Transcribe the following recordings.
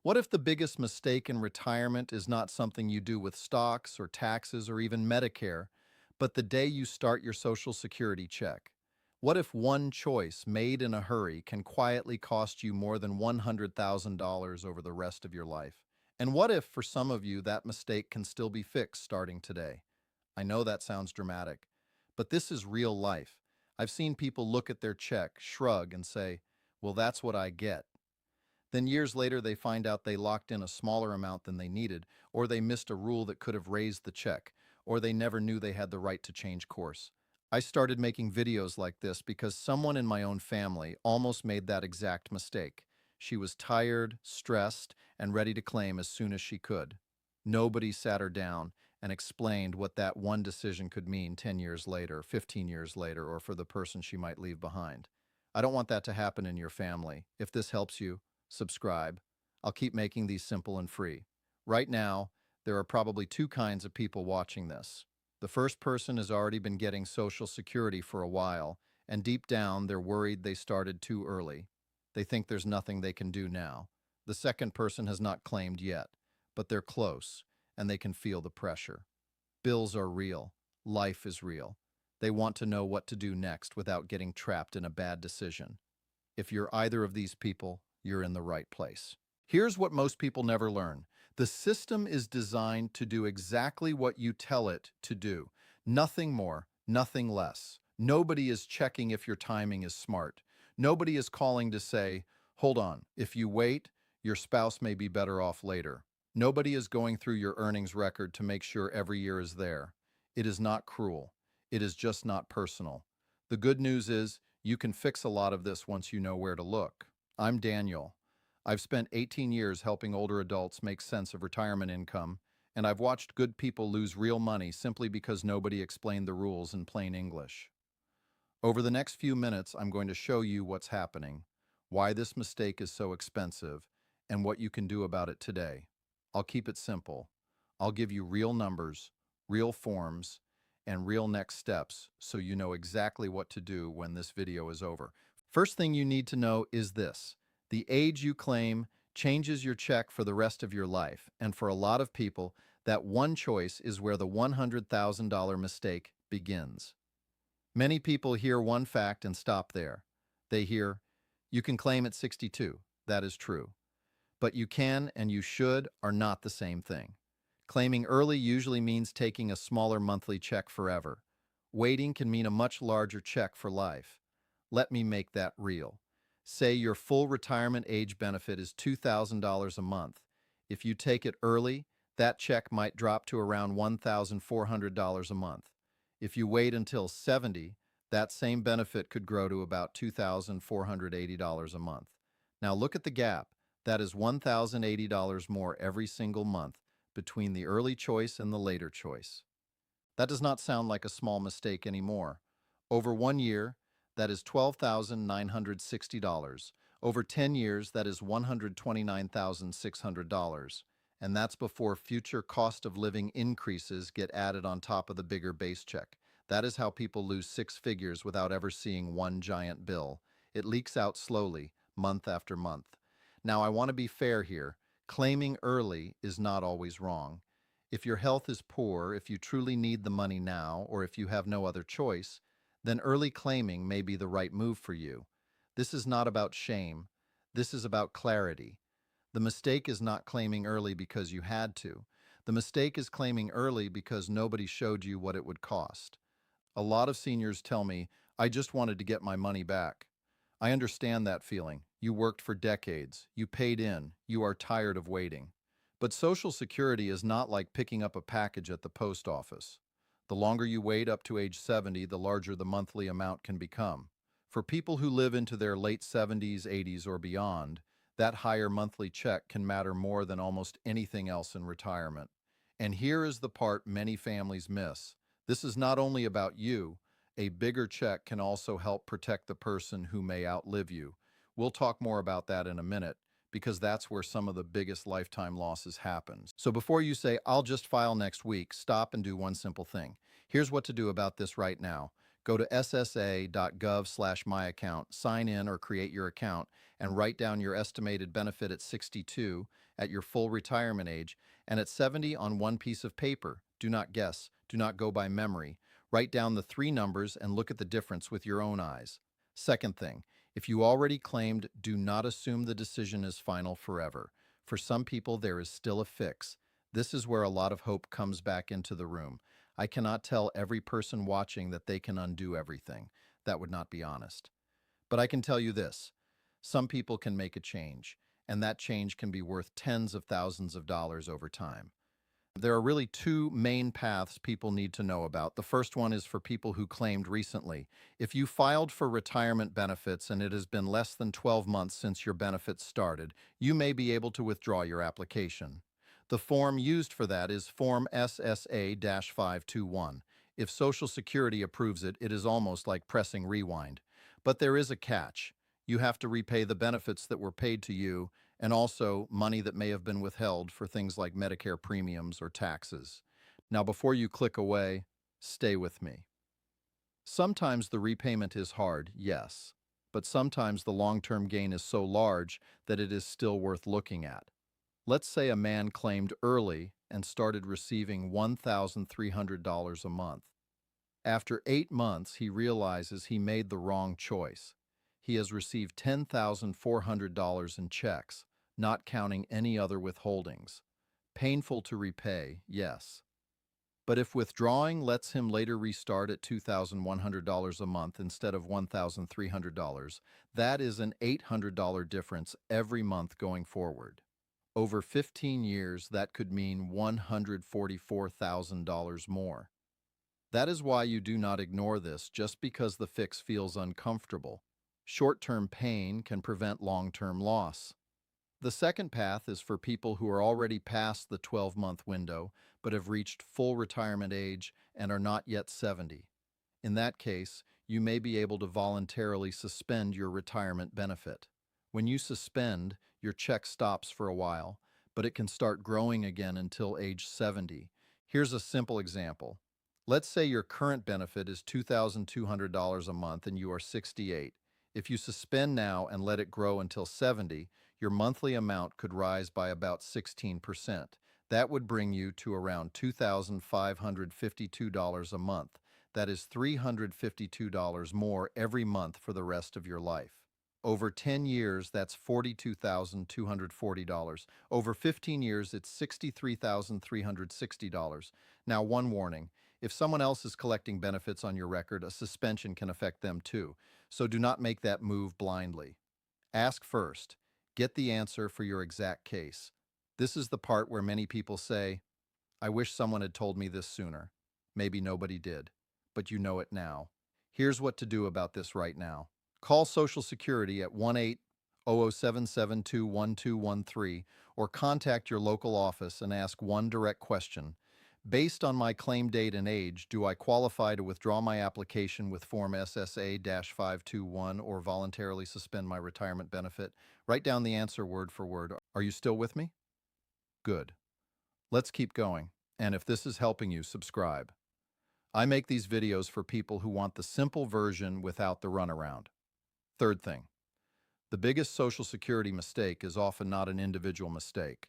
What if the biggest mistake in retirement is not something you do with stocks or taxes or even Medicare, but the day you start your Social Security check? What if one choice made in a hurry can quietly cost you more than $100,000 over the rest of your life? And what if, for some of you, that mistake can still be fixed starting today? I know that sounds dramatic, but this is real life. I've seen people look at their check, shrug, and say, well, that's what I get. Then years later, they find out they locked in a smaller amount than they needed, or they missed a rule that could have raised the check, or they never knew they had the right to change course. I started making videos like this because someone in my own family almost made that exact mistake. She was tired, stressed, and ready to claim as soon as she could. Nobody sat her down and explained what that one decision could mean 10 years later, 15 years later, or for the person she might leave behind. I don't want that to happen in your family. If this helps you, subscribe. I'll keep making these simple and free. Right now, there are probably two kinds of people watching this. The first person has already been getting Social Security for a while, and deep down, they're worried they started too early. They think there's nothing they can do now. The second person has not claimed yet, but they're close, and they can feel the pressure. Bills are real. Life is real. They want to know what to do next without getting trapped in a bad decision. If you're either of these people, you're in the right place. Here's what most people never learn. The system is designed to do exactly what you tell it to do. Nothing more, nothing less. Nobody is checking if your timing is smart. Nobody is calling to say, hold on, if you wait, your spouse may be better off later. Nobody is going through your earnings record to make sure every year is there. It is not cruel. It is just not personal. The good news is you can fix a lot of this once you know where to look. I'm Daniel. I've spent 18 years helping older adults make sense of retirement income, and I've watched good people lose real money simply because nobody explained the rules in plain English. Over the next few minutes, I'm going to show you what's happening, why this mistake is so expensive, and what you can do about it today. I'll keep it simple. I'll give you real numbers, real forms, and real next steps so you know exactly what to do when this video is over. First thing you need to know is this. The age you claim changes your check for the rest of your life, and for a lot of people, that one choice is where the $100,000 mistake begins. Many people hear one fact and stop there. They hear, you can claim at 62. That is true. But you can and you should are not the same thing. Claiming early usually means taking a smaller monthly check forever. Waiting can mean a much larger check for life. Let me make that real. Say your full retirement age benefit is $2,000 a month. If you take it early, that check might drop to around $1,400 a month. If you wait until 70, that same benefit could grow to about $2,480 a month. Now look at the gap. That is $1,080 more every single month between the early choice and the later choice. That does not sound like a small mistake anymore. Over 1 year, that is $12,960. Over 10 years, that is $129,600. And that's before future cost of living increases get added on top of the bigger base check. That is how people lose six figures without ever seeing one giant bill. It leaks out slowly, month after month. Now, I want to be fair here. Claiming early is not always wrong. If your health is poor, if you truly need the money now, or if you have no other choice, then early claiming may be the right move for you. This is not about shame. This is about clarity. The mistake is not claiming early because you had to. The mistake is claiming early because nobody showed you what it would cost. A lot of seniors tell me, I just wanted to get my money back. I understand that feeling. You worked for decades. You paid in. You are tired of waiting. But Social Security is not like picking up a package at the post office. The longer you wait up to age 70, the larger the monthly amount can become. For people who live into their late 70s, 80s, or beyond, that higher monthly check can matter more than almost anything else in retirement. And here is the part many families miss. This is not only about you. A bigger check can also help protect the person who may outlive you. We'll talk more about that in a minute, because that's where some of the biggest lifetime losses happen. So before you say, I'll just file next week, stop and do one simple thing. Here's what to do about this right now. Go to ssa.gov/myaccount, sign in or create your account, and write down your estimated benefit at 62 at your full retirement age, and at 70 on one piece of paper. Do not guess, do not go by memory. Write down the three numbers and look at the difference with your own eyes. Second thing, if you already claimed, do not assume the decision is final forever. For some people, there is still a fix. This is where a lot of hope comes back into the room. I cannot tell every person watching that they can undo everything. That would not be honest. But I can tell you this. Some people can make a change, and that change can be worth tens of thousands of dollars over time. There are really two main paths people need to know about. The first one is for people who claimed recently. If you filed for retirement benefits and it has been less than 12 months since your benefits started, you may be able to withdraw your application. The form used for that is Form SSA-521. If Social Security approves it, it is almost like pressing rewind. But there is a catch. You have to repay the benefits that were paid to you and also money that may have been withheld for things like Medicare premiums or taxes. Now, before you click away, stay with me. Sometimes the repayment is hard, yes, but sometimes the long-term gain is so large that it is still worth looking at. Let's say a man claimed early and started receiving $1,300 a month. After 8 months, he realizes he made the wrong choice. He has received $10,400 in checks, not counting any other withholdings. Painful to repay, yes. But if withdrawing lets him later restart at $2,100 a month instead of $1,300, that is an $800 difference every month going forward. Over 15 years, that could mean $144,000 more. That is why you do not ignore this just because the fix feels uncomfortable. Short-term pain can prevent long-term loss. The second path is for people who are already past the 12-month window but have reached full retirement age and are not yet 70. In that case, you may be able to voluntarily suspend your retirement benefit. When you suspend, your check stops for a while, but it can start growing again until age 70. Here's a simple example. Let's say your current benefit is $2,200 a month and you are 68. If you suspend now and let it grow until 70, your monthly amount could rise by about 16%. That would bring you to around $2,552 a month. That is $352 more every month for the rest of your life. Over 10 years, that's $42,240. Over 15 years, it's $63,360. Now, one warning. If someone else is collecting benefits on your record, a suspension can affect them too. So do not make that move blindly. Ask first. Get the answer for your exact case. This is the part where many people say, I wish someone had told me this sooner. Maybe nobody did, but you know it now. Here's what to do about this right now. Call Social Security at 1-800-772-1213 or contact your local office and ask one direct question. Based on my claim date and age, do I qualify to withdraw my application with Form SSA-521 or voluntarily suspend my retirement benefit? Write down the answer word for word. Are you still with me? Good. Let's keep going. And if this is helping you, subscribe. I make these videos for people who want the simple version without the runaround. Third thing, the biggest Social Security mistake is often not an individual mistake.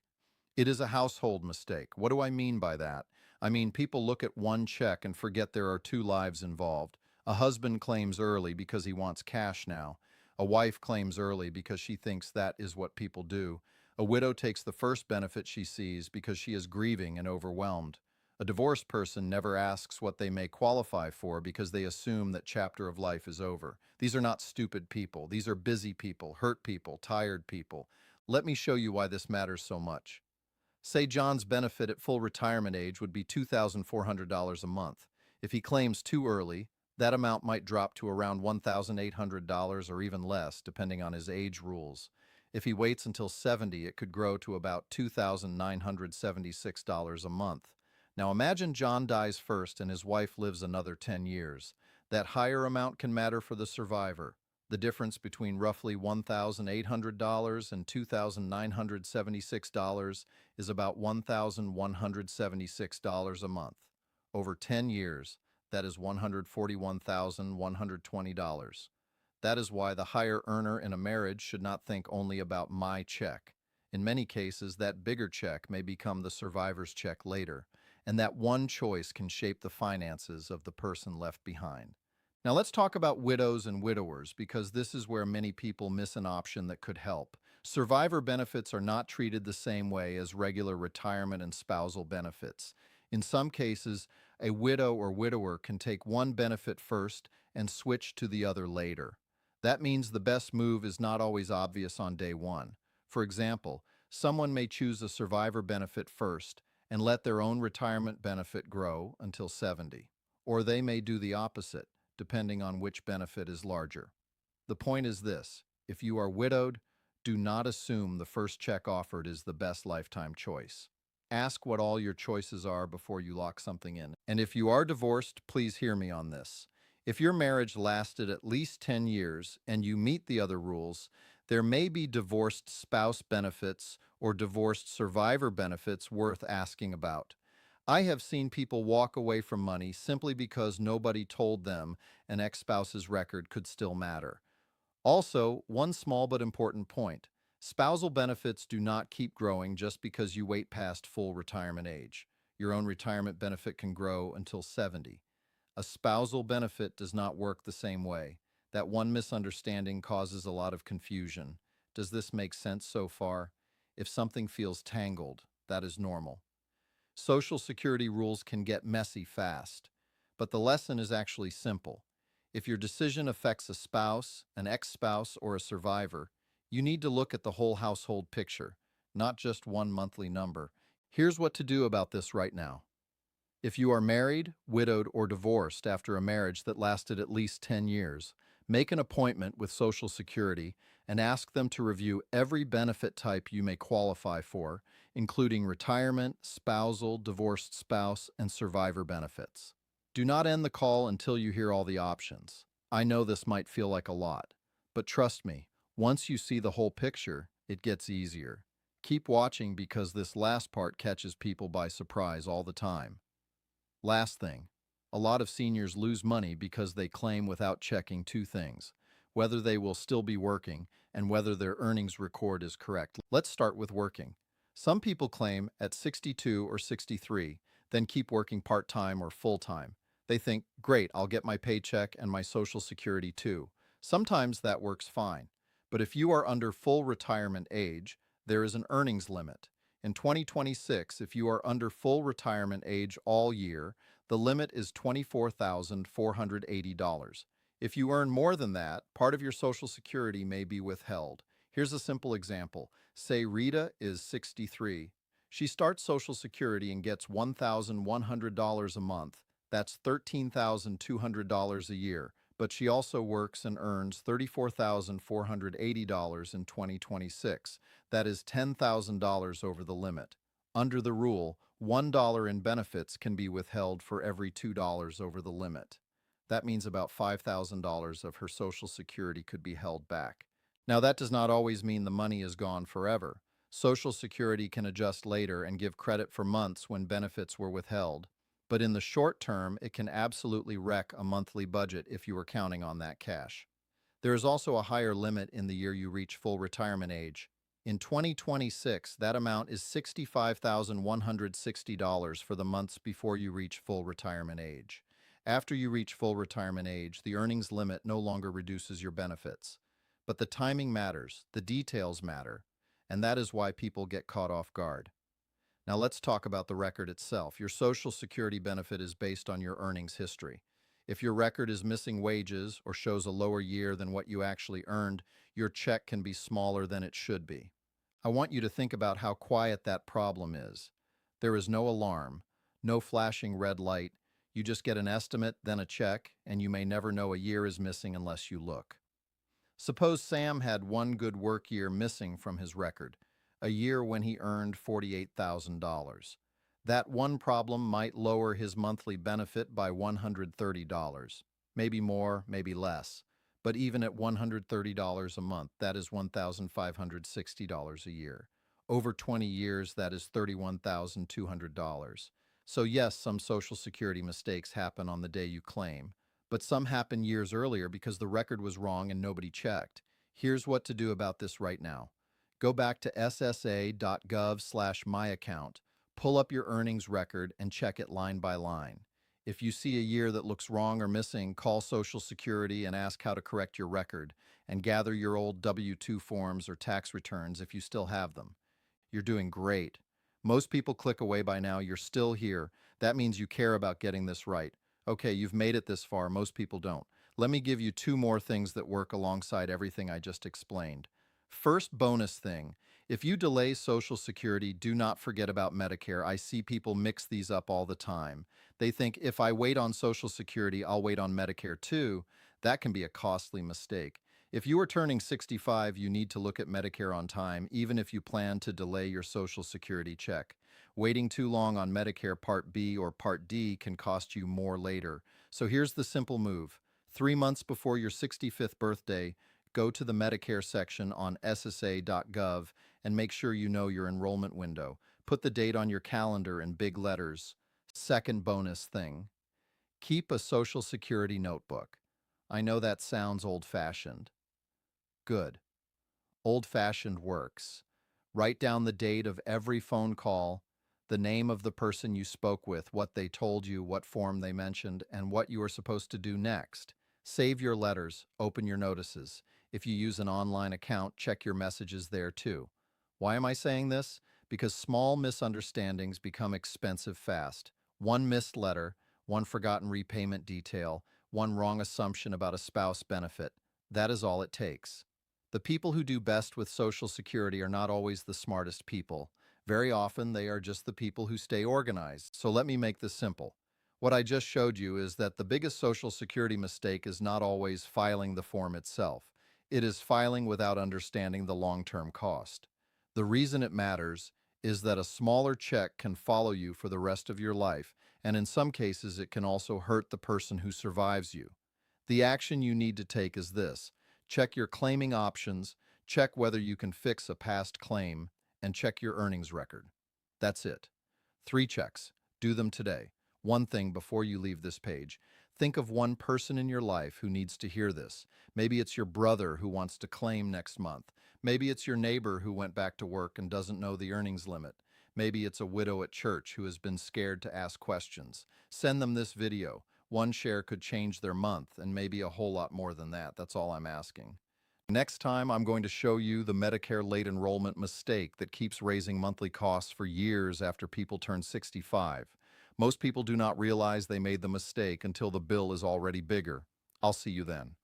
It is a household mistake. What do I mean by that? I mean, people look at one check and forget there are two lives involved. A husband claims early because he wants cash now. A wife claims early because she thinks that is what people do. A widow takes the first benefit she sees because she is grieving and overwhelmed. A divorced person never asks what they may qualify for because they assume that chapter of life is over. These are not stupid people. These are busy people, hurt people, tired people. Let me show you why this matters so much. Say John's benefit at full retirement age would be $2,400 a month. If he claims too early, that amount might drop to around $1,800 or even less, depending on his age rules. If he waits until 70, it could grow to about $2,976 a month. Now imagine John dies first and his wife lives another 10 years. That higher amount can matter for the survivor. The difference between roughly $1,800 and $2,976 is about $1,176 a month. Over 10 years, that is $141,120. That is why the higher earner in a marriage should not think only about my check. In many cases, that bigger check may become the survivor's check later, and that one choice can shape the finances of the person left behind. Now let's talk about widows and widowers because this is where many people miss an option that could help. Survivor benefits are not treated the same way as regular retirement and spousal benefits. In some cases, a widow or widower can take one benefit first and switch to the other later. That means the best move is not always obvious on day one. For example, someone may choose a survivor benefit first and let their own retirement benefit grow until 70. Or they may do the opposite, depending on which benefit is larger. The point is this: if you are widowed, do not assume the first check offered is the best lifetime choice. Ask what all your choices are before you lock something in. And if you are divorced, please hear me on this. If your marriage lasted at least 10 years and you meet the other rules, there may be divorced spouse benefits or divorced survivor benefits worth asking about. I have seen people walk away from money simply because nobody told them an ex-spouse's record could still matter. Also, one small but important point: spousal benefits do not keep growing just because you wait past full retirement age. Your own retirement benefit can grow until 70. A spousal benefit does not work the same way. That one misunderstanding causes a lot of confusion. Does this make sense so far? If something feels tangled, that is normal. Social Security rules can get messy fast, but the lesson is actually simple. If your decision affects a spouse, an ex-spouse, or a survivor, you need to look at the whole household picture, not just one monthly number. Here's what to do about this right now. If you are married, widowed, or divorced after a marriage that lasted at least 10 years, make an appointment with Social Security and ask them to review every benefit type you may qualify for, including retirement, spousal, divorced spouse, and survivor benefits. Do not end the call until you hear all the options. I know this might feel like a lot, but trust me, once you see the whole picture, it gets easier. Keep watching because this last part catches people by surprise all the time. Last thing, a lot of seniors lose money because they claim without checking two things: whether they will still be working and whether their earnings record is correct. Let's start with working. Some people claim at 62 or 63, then keep working part-time or full-time. They think, great, I'll get my paycheck and my Social Security too. Sometimes that works fine. But if you are under full retirement age, there is an earnings limit. In 2026, if you are under full retirement age all year, the limit is $24,480. If you earn more than that, part of your Social Security may be withheld. Here's a simple example. Say Rita is 63. She starts Social Security and gets $1,100 a month. That's $13,200 a year. But she also works and earns $34,480 in 2026. That is $10,000 over the limit. Under the rule, $1 in benefits can be withheld for every $2 over the limit. That means about $5,000 of her Social Security could be held back. Now, that does not always mean the money is gone forever. Social Security can adjust later and give credit for months when benefits were withheld. But in the short term, it can absolutely wreck a monthly budget if you are counting on that cash. There is also a higher limit in the year you reach full retirement age. In 2026, that amount is $65,160 for the months before you reach full retirement age. After you reach full retirement age, the earnings limit no longer reduces your benefits. But the timing matters, the details matter, and that is why people get caught off guard. Now let's talk about the record itself. Your Social Security benefit is based on your earnings history. If your record is missing wages or shows a lower year than what you actually earned, your check can be smaller than it should be. I want you to think about how quiet that problem is. There is no alarm, no flashing red light. You just get an estimate, then a check, and you may never know a year is missing unless you look. Suppose Sam had one good work year missing from his record, a year when he earned $48,000. That one problem might lower his monthly benefit by $130, maybe more, maybe less. But even at $130 a month, that is $1,560 a year. Over 20 years, that is $31,200. So yes, some Social Security mistakes happen on the day you claim, but some happen years earlier because the record was wrong and nobody checked. Here's what to do about this right now. Go back to ssa.gov/myaccount, pull up your earnings record, and check it line by line. If you see a year that looks wrong or missing, call Social Security and ask how to correct your record, and gather your old W-2 forms or tax returns if you still have them. You're doing great. Most people click away by now. You're still here. That means you care about getting this right. Okay, you've made it this far. Most people don't. Let me give you two more things that work alongside everything I just explained. First bonus thing. If you delay Social Security, do not forget about Medicare. I see people mix these up all the time. They think if I wait on Social Security, I'll wait on Medicare too. That can be a costly mistake. If you are turning 65, you need to look at Medicare on time, even if you plan to delay your Social Security check. Waiting too long on Medicare Part B or Part D can cost you more later. So here's the simple move. 3 months before your 65th birthday, go to the Medicare section on ssa.gov and make sure you know your enrollment window. Put the date on your calendar in big letters. Second bonus thing. Keep a Social Security notebook. I know that sounds old-fashioned. Good. Old-fashioned works. Write down the date of every phone call, the name of the person you spoke with, what they told you, what form they mentioned, and what you are supposed to do next. Save your letters, open your notices. If you use an online account, check your messages there too. Why am I saying this? Because small misunderstandings become expensive fast. One missed letter, one forgotten repayment detail, one wrong assumption about a spouse benefit. That is all it takes. The people who do best with Social Security are not always the smartest people. Very often, they are just the people who stay organized. So let me make this simple. What I just showed you is that the biggest Social Security mistake is not always filing the form itself. It is filing without understanding the long-term cost. The reason it matters is that a smaller check can follow you for the rest of your life, and in some cases, it can also hurt the person who survives you. The action you need to take is this. Check your claiming options, check whether you can fix a past claim, and check your earnings record. That's it. 3 checks. Do them today. One thing before you leave this page. Think of one person in your life who needs to hear this. Maybe it's your brother who wants to claim next month. Maybe it's your neighbor who went back to work and doesn't know the earnings limit. Maybe it's a widow at church who has been scared to ask questions. Send them this video. One share could change their month, and maybe a whole lot more than that. That's all I'm asking. Next time, I'm going to show you the Medicare late enrollment mistake that keeps raising monthly costs for years after people turn 65. Most people do not realize they made the mistake until the bill is already bigger. I'll see you then.